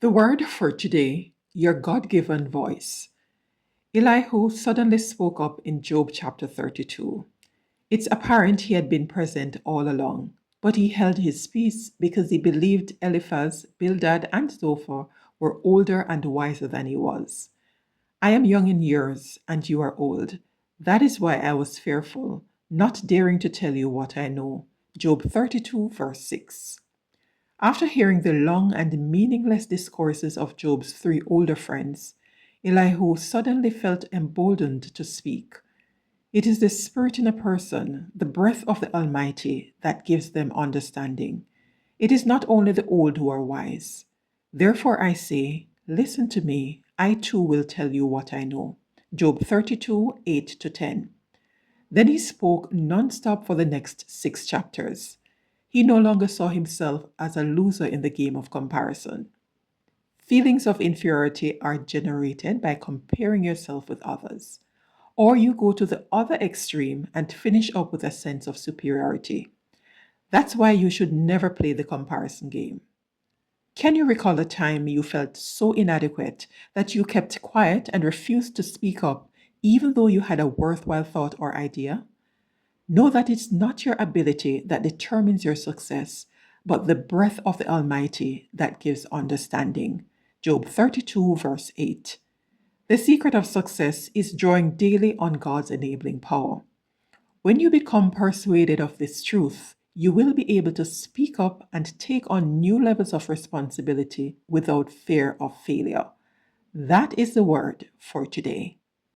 The word for today, your God given voice. Elihu suddenly spoke up in Job chapter 32. It's apparent he had been present all along, but he held his peace because he believed Eliphaz, Bildad, and Zophar were older and wiser than he was. I am young in years, and you are old. That is why I was fearful, not daring to tell you what I know. Job 32, verse 6. After hearing the long and meaningless discourses of Job's three older friends, Elihu suddenly felt emboldened to speak. It is the spirit in a person, the breath of the Almighty, that gives them understanding. It is not only the old who are wise. Therefore I say, listen to me, I too will tell you what I know. Job 32, 8 to 10. Then he spoke non-stop for the next 6 chapters. He no longer saw himself as a loser in the game of comparison. Feelings of inferiority are generated by comparing yourself with others. Or you go to the other extreme and finish up with a sense of superiority. That's why you should never play the comparison game. Can you recall a time you felt so inadequate that you kept quiet and refused to speak up, even though you had a worthwhile thought or idea? Know that it's not your ability that determines your success, but the breath of the Almighty that gives understanding. Job 32, verse 8. The secret of success is drawing daily on God's enabling power. When you become persuaded of this truth, you will be able to speak up and take on new levels of responsibility without fear of failure. That is the word for today.